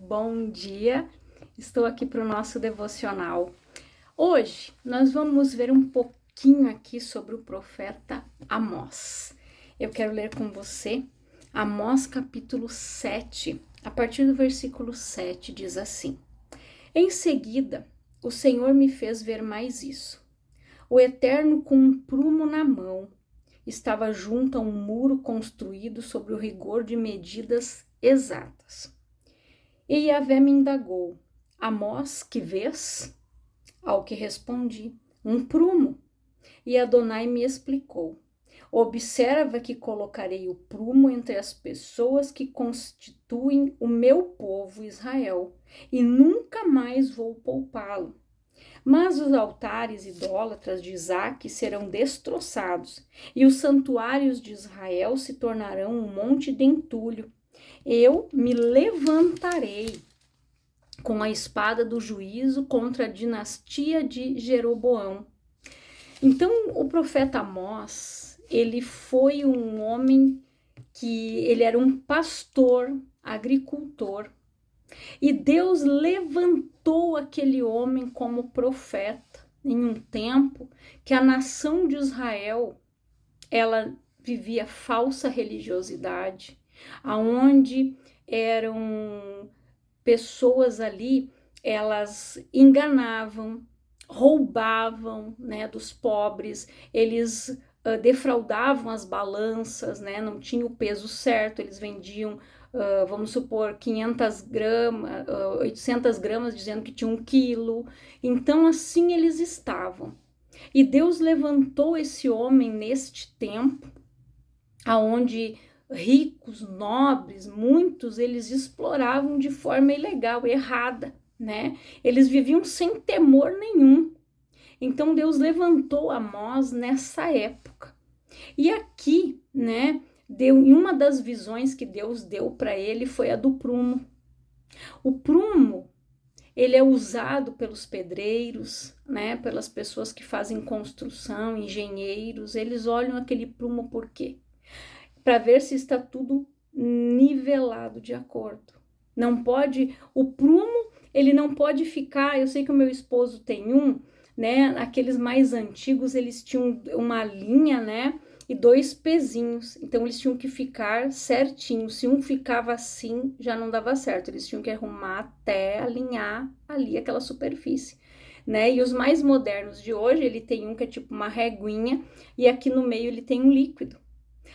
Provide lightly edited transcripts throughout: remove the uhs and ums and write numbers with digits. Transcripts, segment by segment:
Bom dia, estou aqui para o nosso devocional. Hoje nós vamos ver um pouquinho aqui sobre o profeta Amós. Eu quero ler com você Amós capítulo 7, a partir do versículo 7, diz assim: Em seguida, o Senhor me fez ver mais isso. O Eterno, com um prumo na mão, estava junto a um muro construído sobre o rigor de medidas exatas. E Yahvé me indagou: Amós, que vês? Ao que respondi: um prumo. E Adonai me explicou: observa que colocarei o prumo entre as pessoas que constituem o meu povo Israel, e nunca mais vou poupá-lo. Mas os altares idólatras de Isaque serão destroçados, e os santuários de Israel se tornarão um monte de entulho. Eu me levantarei com a espada do juízo contra a dinastia de Jeroboão. Então, o profeta Amós, ele foi um homem que ele era um pastor, agricultor, e Deus levantou aquele homem como profeta em um tempo que a nação de Israel, ela vivia falsa religiosidade, aonde eram pessoas ali, elas enganavam, roubavam, né, dos pobres, eles defraudavam as balanças, né, não tinha o peso certo, eles vendiam, vamos supor, 500 gramas, 800 gramas, dizendo que tinha 1 quilo. Então, assim eles estavam. E Deus levantou esse homem neste tempo, aonde ricos, nobres, muitos, eles exploravam de forma ilegal, errada, né? Eles viviam sem temor nenhum. Então Deus levantou Amós nessa época. E aqui, né, em uma das visões que Deus deu para ele foi a do prumo. O prumo, ele é usado pelos pedreiros, né, pelas pessoas que fazem construção, engenheiros, eles olham aquele prumo por quê? Para ver se está tudo nivelado de acordo. Não pode, o prumo, ele não pode ficar, eu sei que o meu esposo tem um, né, aqueles mais antigos, eles tinham uma linha, né, e 2 pezinhos, então eles tinham que ficar certinho, se um ficava assim, já não dava certo, eles tinham que arrumar até alinhar ali aquela superfície, né, e os mais modernos de hoje, ele tem um que é tipo uma reguinha, e aqui no meio ele tem um líquido.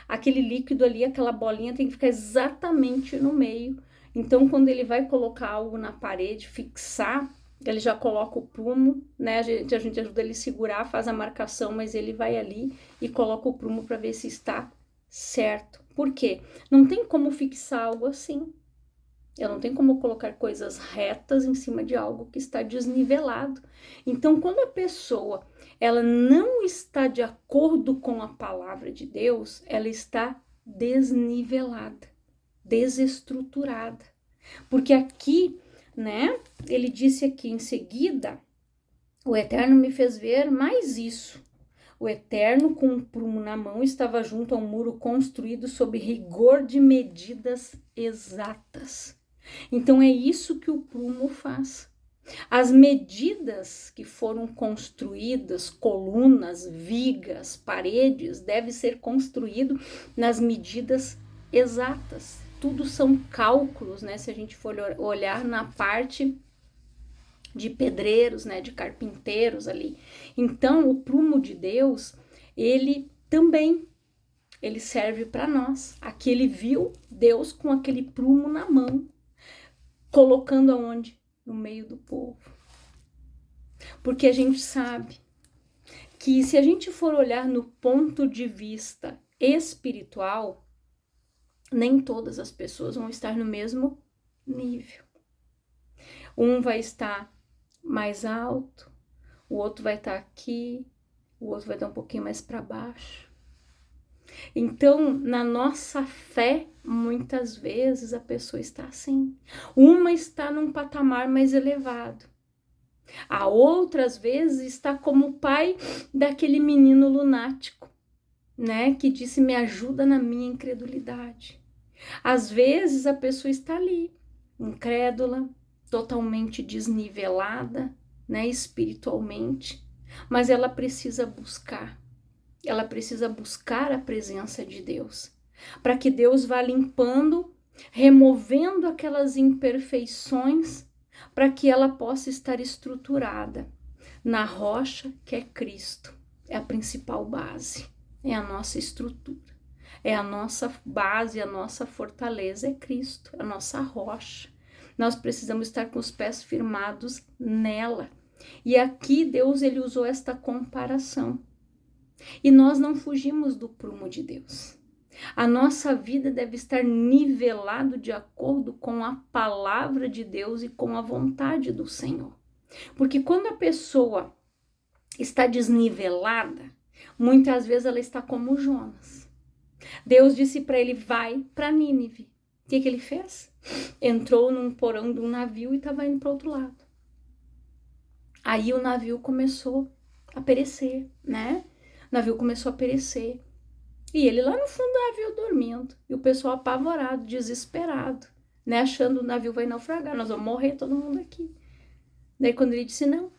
Aquele líquido ali, aquela bolinha tem que ficar exatamente no meio. Então, quando ele vai colocar algo na parede, fixar, ele já coloca o prumo, né? A gente ajuda ele a segurar, faz a marcação, mas ele vai ali e coloca o prumo para ver se está certo. Por quê? Não tem como fixar algo assim. Eu não tenho como colocar coisas retas em cima de algo que está desnivelado. Então, quando a pessoa ela não está de acordo com a palavra de Deus, ela está desnivelada, desestruturada. Porque aqui, né, ele disse aqui em seguida, o Eterno me fez ver mais isso. O Eterno, com um prumo na mão, estava junto a um muro construído sob rigor de medidas exatas. Então, é isso que o prumo faz. As medidas que foram construídas, colunas, vigas, paredes, deve ser construído nas medidas exatas. Tudo são cálculos, né? Se a gente for olhar na parte de pedreiros, né? De carpinteiros ali. Então, o prumo de Deus, ele também, ele serve para nós. Aqui ele viu Deus com aquele prumo na mão, colocando aonde? No meio do povo. Porque a gente sabe que se a gente for olhar no ponto de vista espiritual, nem todas as pessoas vão estar no mesmo nível. Um vai estar mais alto, o outro vai estar aqui, o outro vai estar um pouquinho mais para baixo. Então, na nossa fé, muitas vezes a pessoa está assim. Uma está num patamar mais elevado. A outra, às vezes, está como o pai daquele menino lunático, né? Que me ajuda na minha incredulidade. Às vezes, a pessoa está ali, incrédula, totalmente desnivelada, né, espiritualmente, mas ela precisa buscar. Ela precisa buscar a presença de Deus, para que Deus vá limpando, removendo aquelas imperfeições, para que ela possa estar estruturada na rocha que é Cristo. É a principal base, é a nossa estrutura, é a nossa base, a nossa fortaleza é Cristo, a nossa rocha. Nós precisamos estar com os pés firmados nela. E aqui Deus ele usou esta comparação. E nós não fugimos do prumo de Deus. A nossa vida deve estar nivelado de acordo com a palavra de Deus e com a vontade do Senhor. Porque quando a pessoa está desnivelada, muitas vezes ela está como Jonas. Deus disse para ele, vai para Nínive. O que ele fez? Entrou num porão de um navio e estava indo para outro lado. Aí o navio começou a perecer, né? O navio começou a perecer. E ele lá no fundo do navio dormindo. E o pessoal apavorado, desesperado, né? Achando que o navio vai naufragar, nós vamos morrer todo mundo aqui. Daí quando ele disse, não,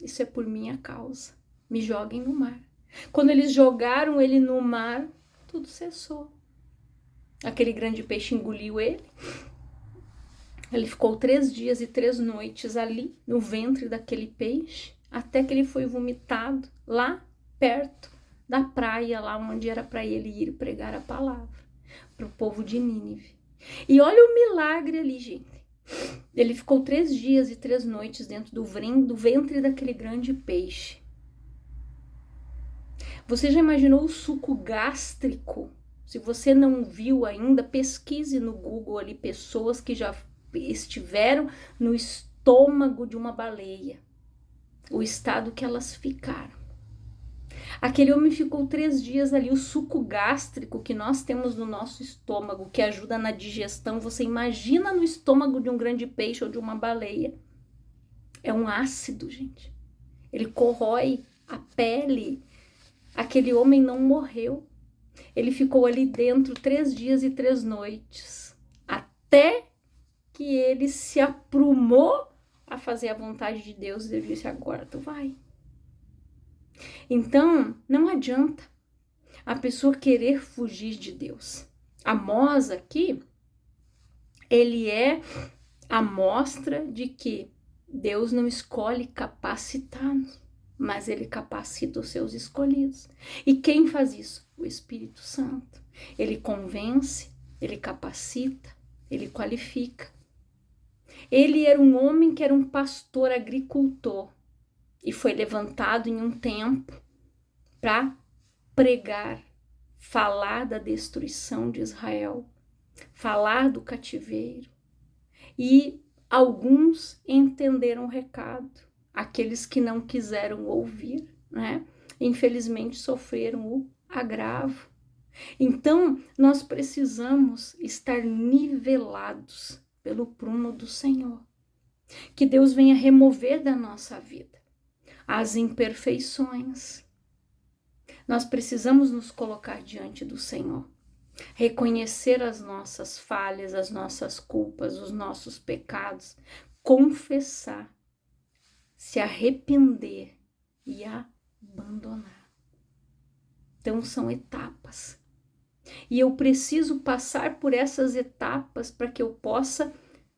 isso é por minha causa, me joguem no mar. Quando eles jogaram ele no mar, tudo cessou. Aquele grande peixe engoliu ele. Ele ficou 3 dias e 3 noites ali, no ventre daquele peixe, até que ele foi vomitado lá perto da praia, lá onde era para ele ir pregar a palavra para o povo de Nínive. E olha o milagre ali, gente. Ele ficou 3 dias e 3 noites dentro do ventre daquele grande peixe. Você já imaginou o suco gástrico? Se você não viu ainda, pesquise no Google ali pessoas que já estiveram no estômago de uma baleia, o estado que elas ficaram. Aquele homem ficou 3 dias ali, o suco gástrico que nós temos no nosso estômago, que ajuda na digestão, você imagina no estômago de um grande peixe ou de uma baleia. É um ácido, gente. Ele corrói a pele. Aquele homem não morreu. Ele ficou ali dentro 3 dias e 3 noites, até que ele se aprumou a fazer a vontade de Deus. E Deus disse, agora tu vai. Então, não adianta a pessoa querer fugir de Deus. Amós aqui, ele é a mostra de que Deus não escolhe capacitados, mas ele capacita os seus escolhidos. E quem faz isso? O Espírito Santo. Ele convence, ele capacita, ele qualifica. Ele era um homem que era um pastor agricultor e foi levantado em um tempo para pregar, falar da destruição de Israel, falar do cativeiro. E alguns entenderam o recado, aqueles que não quiseram ouvir, né? Infelizmente sofreram o agravo. Então, nós precisamos estar nivelados pelo prumo do Senhor. Que Deus venha remover da nossa vida as imperfeições. Nós precisamos nos colocar diante do Senhor, reconhecer as nossas falhas, as nossas culpas, os nossos pecados, confessar, se arrepender e abandonar. Então são etapas. E eu preciso passar por essas etapas para que eu possa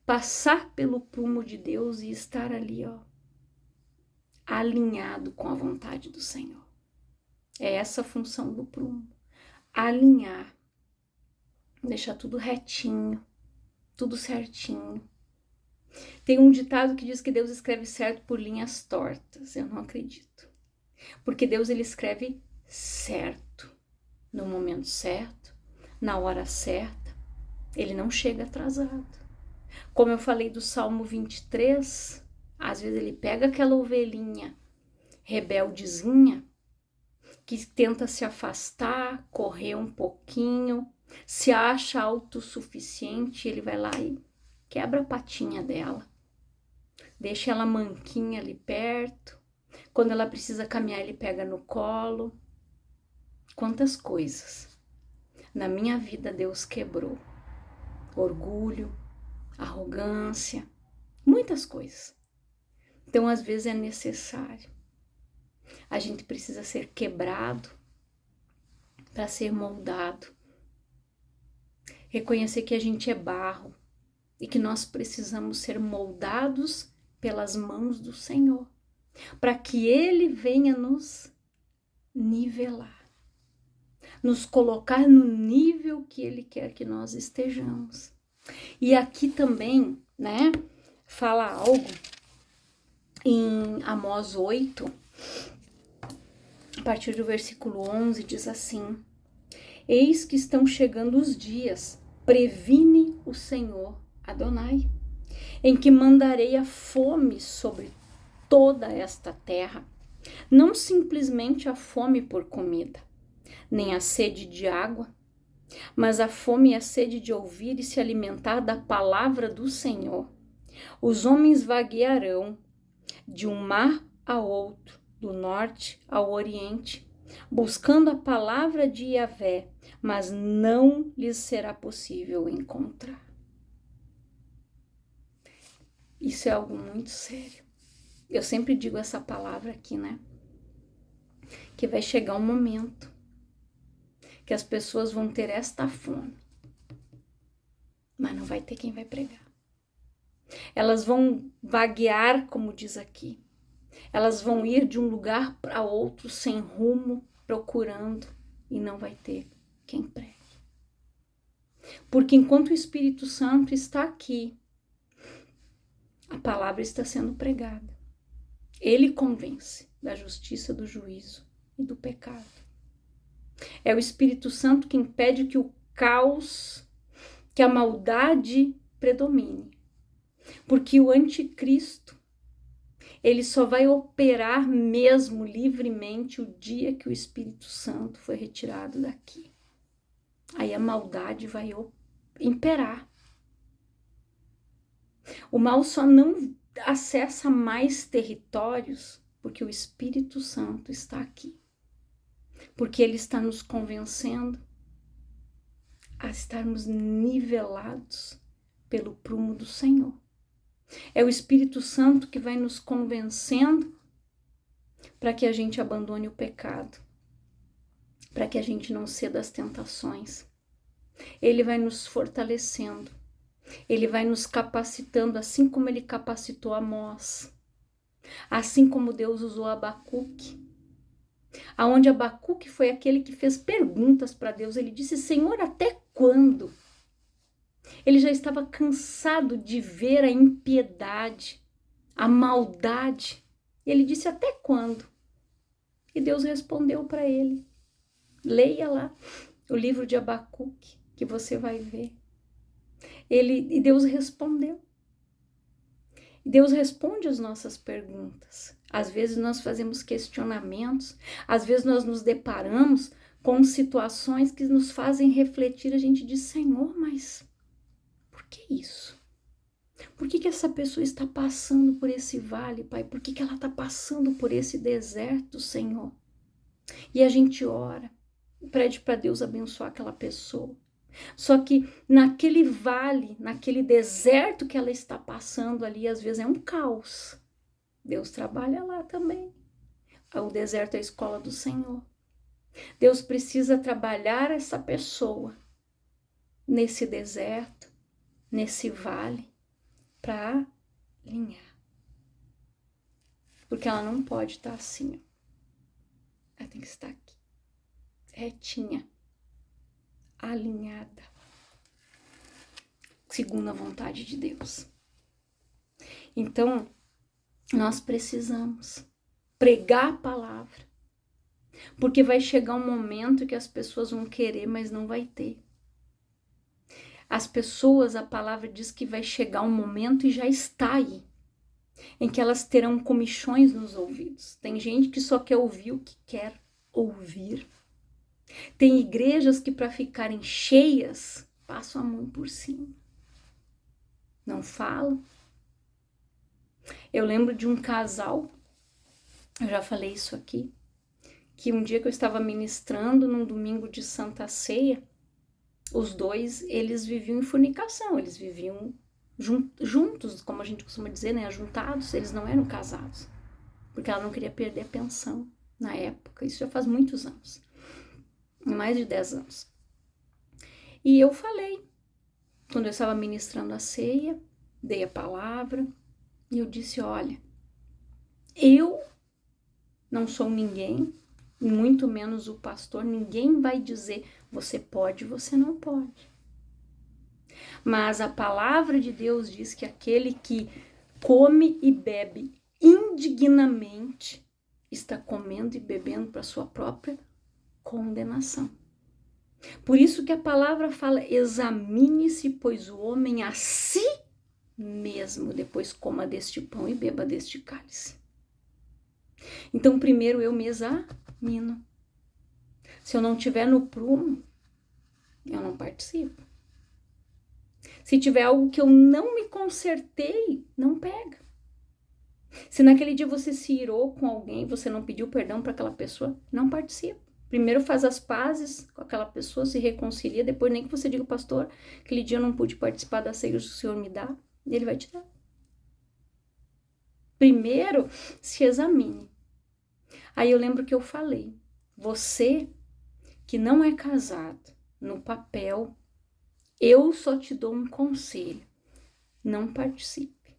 passar pelo prumo de Deus e estar ali, ó, alinhado com a vontade do Senhor. É essa a função do prumo. Alinhar. Deixar tudo retinho, tudo certinho. Tem um ditado que diz que Deus escreve certo por linhas tortas. Eu não acredito. Porque Deus ele escreve certo, no momento certo, na hora certa. Ele não chega atrasado. Como eu falei do Salmo 23, às vezes ele pega aquela ovelhinha rebeldezinha que tenta se afastar, correr um pouquinho, se acha autossuficiente, ele vai lá e quebra a patinha dela, deixa ela manquinha ali perto. Quando ela precisa caminhar, ele pega no colo. Quantas coisas na minha vida Deus quebrou. Orgulho, arrogância, muitas coisas. Então, às vezes é necessário. A gente precisa ser quebrado para ser moldado. Reconhecer que a gente é barro e que nós precisamos ser moldados pelas mãos do Senhor, para que Ele venha nos nivelar, nos colocar no nível que Ele quer que nós estejamos. E aqui também, né, fala algo em Amós 8, a partir do versículo 11, diz assim: Eis que estão chegando os dias, previne o Senhor Adonai, em que mandarei a fome sobre toda esta terra, não simplesmente a fome por comida, nem a sede de água, mas a fome e a sede de ouvir e se alimentar da palavra do Senhor. Os homens vaguearão de um mar a outro, do norte ao oriente, buscando a palavra de Yahvé, mas não lhes será possível encontrar. Isso é algo muito sério. Eu sempre digo essa palavra aqui, né? Que vai chegar um momento que as pessoas vão ter esta fome, mas não vai ter quem vai pregar. Elas vão vaguear, como diz aqui. Elas vão ir de um lugar para outro sem rumo, procurando, e não vai ter quem pregue. Porque enquanto o Espírito Santo está aqui, a palavra está sendo pregada. Ele convence da justiça, do juízo e do pecado. É o Espírito Santo que impede que o caos, que a maldade predomine. Porque o anticristo, ele só vai operar mesmo livremente o dia que o Espírito Santo foi retirado daqui. Aí a maldade vai imperar. O mal só não acessa mais territórios porque o Espírito Santo está aqui. Porque ele está nos convencendo a estarmos nivelados pelo prumo do Senhor. É o Espírito Santo que vai nos convencendo para que a gente abandone o pecado, para que a gente não ceda às tentações. Ele vai nos fortalecendo, ele vai nos capacitando, assim como ele capacitou Amós, assim como Deus usou Abacuque, aonde Abacuque foi aquele que fez perguntas para Deus. Ele disse: Senhor, até quando? Ele já estava cansado de ver a impiedade, a maldade. Ele disse: até quando? E Deus respondeu para ele. Leia lá o livro de Abacuque, que você vai ver. E Deus respondeu. Deus responde as nossas perguntas. Às vezes nós fazemos questionamentos, às vezes nós nos deparamos com situações que nos fazem refletir. A gente diz: Senhor, mas por que isso? Por que essa pessoa está passando por esse vale, Pai? Por que ela está passando por esse deserto, Senhor? E a gente ora, pede para Deus abençoar aquela pessoa. Só que naquele vale, naquele deserto que ela está passando ali, às vezes é um caos. Deus trabalha lá também. O deserto é a escola do Senhor. Deus precisa trabalhar essa pessoa nesse deserto, nesse vale, para alinhar. Porque ela não pode estar assim. Ela tem que estar aqui, retinha, alinhada, segundo a vontade de Deus. Então, nós precisamos pregar a palavra, porque vai chegar um momento que as pessoas vão querer, mas não vai ter. As pessoas, a palavra diz que vai chegar um momento, e já está aí, em que elas terão comichões nos ouvidos. Tem gente que só quer ouvir o que quer ouvir. Tem igrejas que, para ficarem cheias, passam a mão por cima. Não falam. Eu lembro de um casal, eu já falei isso aqui, que um dia que eu estava ministrando num domingo de Santa Ceia, os dois, eles viviam em fornicação, eles viviam juntos, como a gente costuma dizer, né, ajuntados, eles não eram casados, porque ela não queria perder a pensão na época, isso já faz muitos anos, mais de 10 anos. E eu falei, quando eu estava ministrando a ceia, dei a palavra, e eu disse, olha, eu não sou ninguém, muito menos o pastor, ninguém vai dizer, você pode, você não pode. Mas a palavra de Deus diz que aquele que come e bebe indignamente está comendo e bebendo para sua própria condenação. Por isso que a palavra fala, examine-se, pois o homem a si mesmo, depois coma deste pão e beba deste cálice. Então, primeiro eu me examino. Se eu não estiver no prumo, eu não participo. Se tiver algo que eu não me consertei, não pega. Se naquele dia você se irou com alguém, você não pediu perdão para aquela pessoa, não participa. Primeiro faz as pazes com aquela pessoa, se reconcilia, depois nem que você diga, pastor, aquele dia eu não pude participar da ceia que o Senhor me dá, ele vai te dar. Primeiro, se examine. Aí eu lembro que eu falei, você que não é casado, no papel, eu só te dou um conselho, não participe,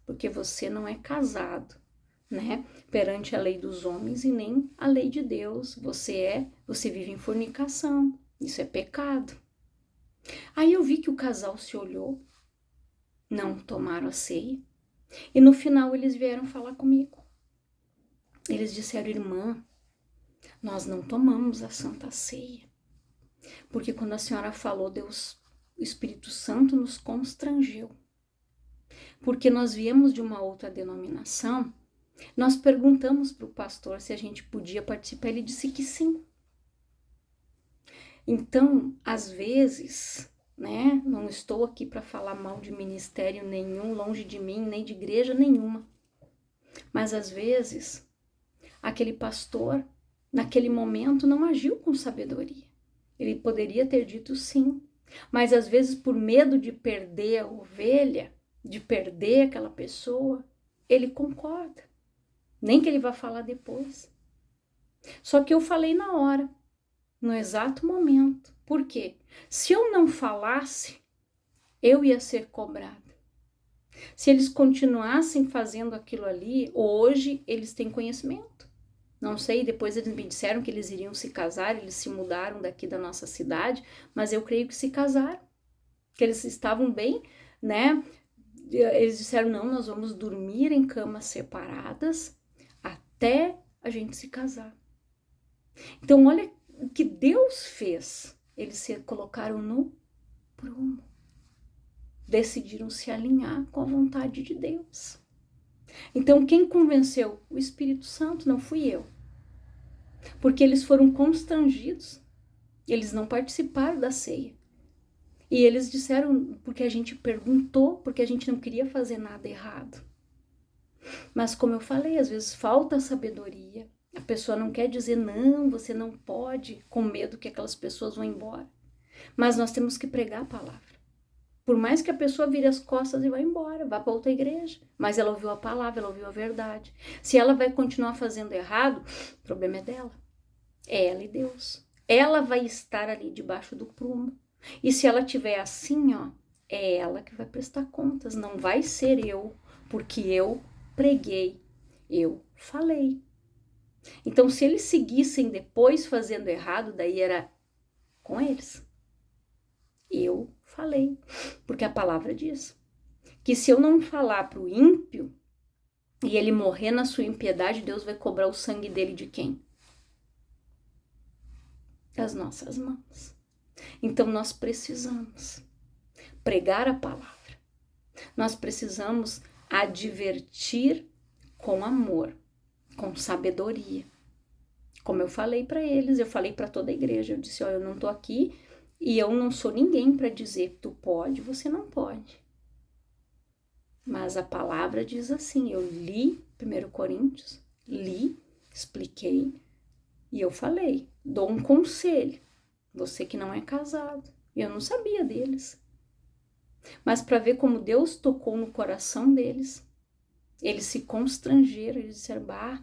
porque você não é casado, né? Perante a lei dos homens e nem a lei de Deus, você vive em fornicação, isso é pecado. Aí eu vi que o casal se olhou, não tomaram a ceia, e no final eles vieram falar comigo. Eles disseram, irmã, nós não tomamos a Santa Ceia, porque quando a senhora falou, Deus, o Espírito Santo nos constrangeu. Porque nós viemos de uma outra denominação, nós perguntamos para o pastor se a gente podia participar, ele disse que sim. Então, às vezes, né, não estou aqui para falar mal de ministério nenhum, longe de mim, nem de igreja nenhuma. Mas às vezes, aquele pastor, naquele momento, não agiu com sabedoria. Ele poderia ter dito sim, mas às vezes por medo de perder a ovelha, de perder aquela pessoa, ele concorda. Nem que ele vá falar depois. Só que eu falei na hora, no exato momento. Por quê? Se eu não falasse, eu ia ser cobrada. Se eles continuassem fazendo aquilo ali, hoje eles têm conhecimento. Não sei, depois eles me disseram que eles iriam se casar, eles se mudaram daqui da nossa cidade, mas eu creio que se casaram, que eles estavam bem, né? Eles disseram, não, nós vamos dormir em camas separadas até a gente se casar. Então, olha o que Deus fez. Eles se colocaram no prumo. Decidiram se alinhar com a vontade de Deus. Então, quem convenceu? O Espírito Santo, não fui eu. Porque eles foram constrangidos. Eles não participaram da ceia. E eles disseram, porque a gente perguntou, porque a gente não queria fazer nada errado. Mas como eu falei, às vezes falta sabedoria. A pessoa não quer dizer, não, você não pode, com medo que aquelas pessoas vão embora. Mas nós temos que pregar a palavra. Por mais que a pessoa vire as costas e vá embora, vá para outra igreja. Mas ela ouviu a palavra, ela ouviu a verdade. Se ela vai continuar fazendo errado, o problema é dela. É ela e Deus. Ela vai estar ali debaixo do prumo. E se ela tiver assim, ó, é ela que vai prestar contas. Não vai ser eu, porque eu preguei, eu falei. Então, se eles seguissem depois fazendo errado, daí era com eles. Eu falei, porque a palavra diz que se eu não falar para o ímpio e ele morrer na sua impiedade, Deus vai cobrar o sangue dele de quem? Das nossas mãos. Então nós precisamos pregar a palavra. Nós precisamos advertir com amor, com sabedoria. Como eu falei para eles, eu falei para toda a igreja, eu disse, ó, eu não tô aqui e eu não sou ninguém para dizer tu pode, você não pode. Mas a palavra diz assim, eu li 1 Coríntios, li, expliquei e eu falei, dou um conselho, você que não é casado. Eu não sabia deles. mas para ver como Deus tocou no coração deles. Eles se constrangeram, eles disseram, bah,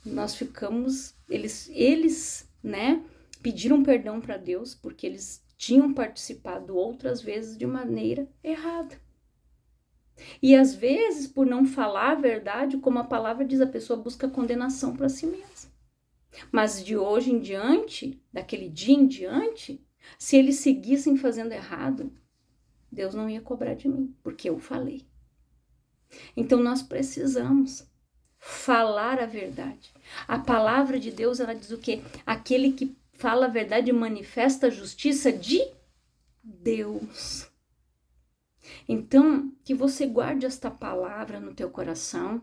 nós ficamos, eles, né, pediram perdão para Deus porque eles tinham participado outras vezes de maneira errada. E às vezes, por não falar a verdade, como a palavra diz, a pessoa busca condenação para si mesma. Mas de hoje em diante, daquele dia em diante, se eles seguissem fazendo errado, Deus não ia cobrar de mim, porque eu falei. Então nós precisamos falar a verdade. A palavra de Deus, ela diz o quê? Aquele que fala a verdade manifesta a justiça de Deus. Então, que você guarde esta palavra no teu coração,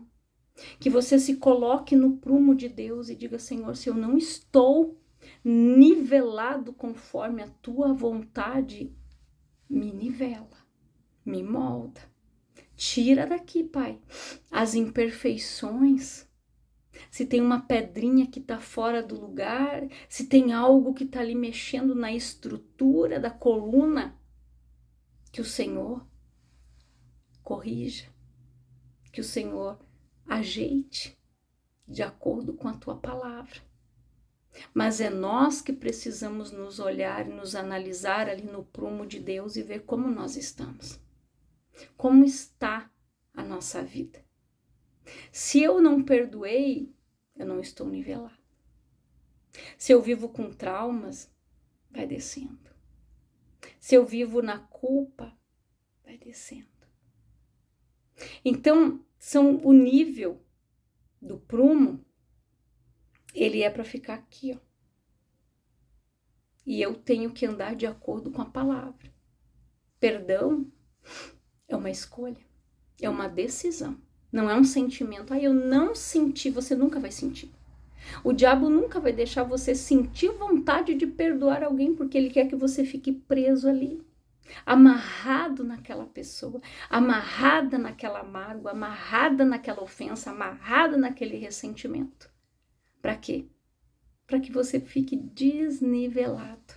que você se coloque no prumo de Deus e diga, Senhor, se eu não estou nivelado conforme a tua vontade, me nivela, me molda. Tira daqui, Pai, as imperfeições. Se tem uma pedrinha que está fora do lugar, se tem algo que está ali mexendo na estrutura da coluna, que o Senhor corrija, que o Senhor ajeite de acordo com a tua palavra. Mas é nós que precisamos nos olhar e nos analisar ali no prumo de Deus e ver como nós estamos. Como está a nossa vida? Se eu não perdoei, eu não estou nivelado. Se eu vivo com traumas, vai descendo. Se eu vivo na culpa, vai descendo. Então, o nível do prumo, ele é para ficar aqui, ó. E eu tenho que andar de acordo com a palavra. Perdão é uma escolha, é uma decisão. Não é um sentimento. Eu não senti, você nunca vai sentir. O diabo nunca vai deixar você sentir vontade de perdoar alguém, porque ele quer que você fique preso ali, amarrado naquela pessoa, amarrada naquela mágoa, amarrada naquela ofensa, amarrada naquele ressentimento. Para quê? Para que você fique desnivelado,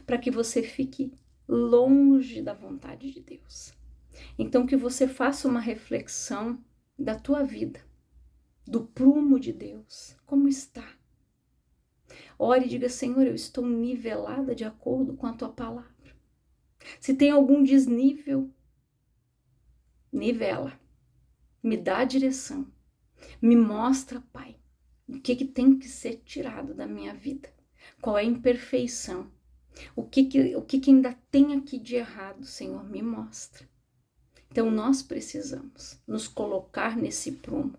para que você fique longe da vontade de Deus. Então, que você faça uma reflexão da tua vida, do prumo de Deus, como está. Ore e diga, Senhor, eu estou nivelada de acordo com a tua palavra. Se tem algum desnível, nivela, me dá a direção, me mostra, Pai, o que tem que ser tirado da minha vida, qual é a imperfeição, o que ainda tem aqui de errado, Senhor, me mostra. Então, nós precisamos nos colocar nesse prumo.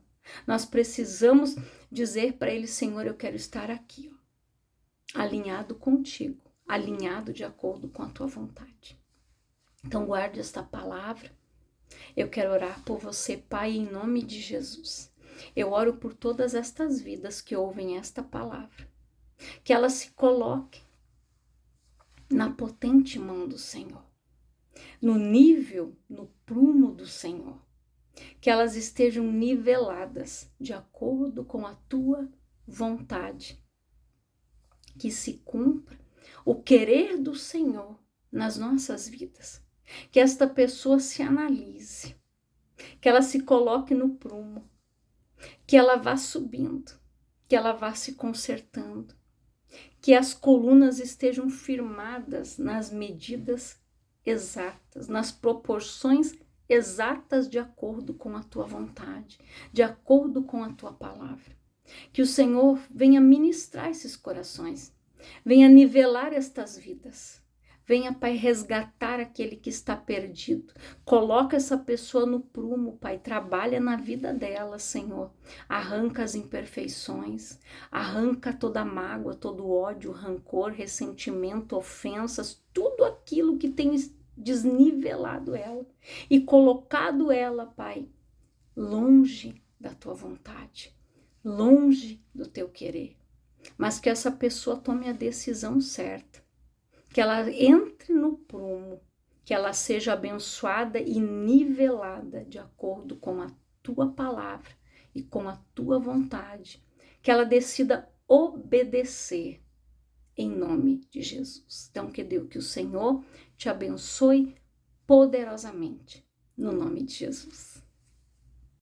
Nós precisamos dizer para ele, Senhor, eu quero estar aqui, ó, alinhado contigo, alinhado de acordo com a tua vontade. Então, guarde esta palavra. Eu quero orar por você, Pai, em nome de Jesus. Eu oro por todas estas vidas que ouvem esta palavra. Que elas se coloquem na potente mão do Senhor. No nível, no prumo do Senhor, que elas estejam niveladas de acordo com a tua vontade, que se cumpra o querer do Senhor nas nossas vidas, que esta pessoa se analise, que ela se coloque no prumo, que ela vá subindo, que ela vá se consertando, que as colunas estejam firmadas nas medidas exatas, nas proporções exatas de acordo com a tua vontade, de acordo com a tua palavra. Que o Senhor venha ministrar esses corações, venha nivelar estas vidas, venha, Pai, resgatar aquele que está perdido. Coloca essa pessoa no prumo, Pai, trabalha na vida dela, Senhor. Arranca as imperfeições, arranca toda a mágoa, todo o ódio, rancor, ressentimento, ofensas, tudo aquilo que tem desnivelado ela e colocado ela, Pai, longe da tua vontade, longe do teu querer. Mas que essa pessoa tome a decisão certa, que ela entre no prumo, que ela seja abençoada e nivelada de acordo com a tua palavra e com a tua vontade, que ela decida obedecer em nome de Jesus. Então, que o Senhor te abençoe poderosamente, no nome de Jesus.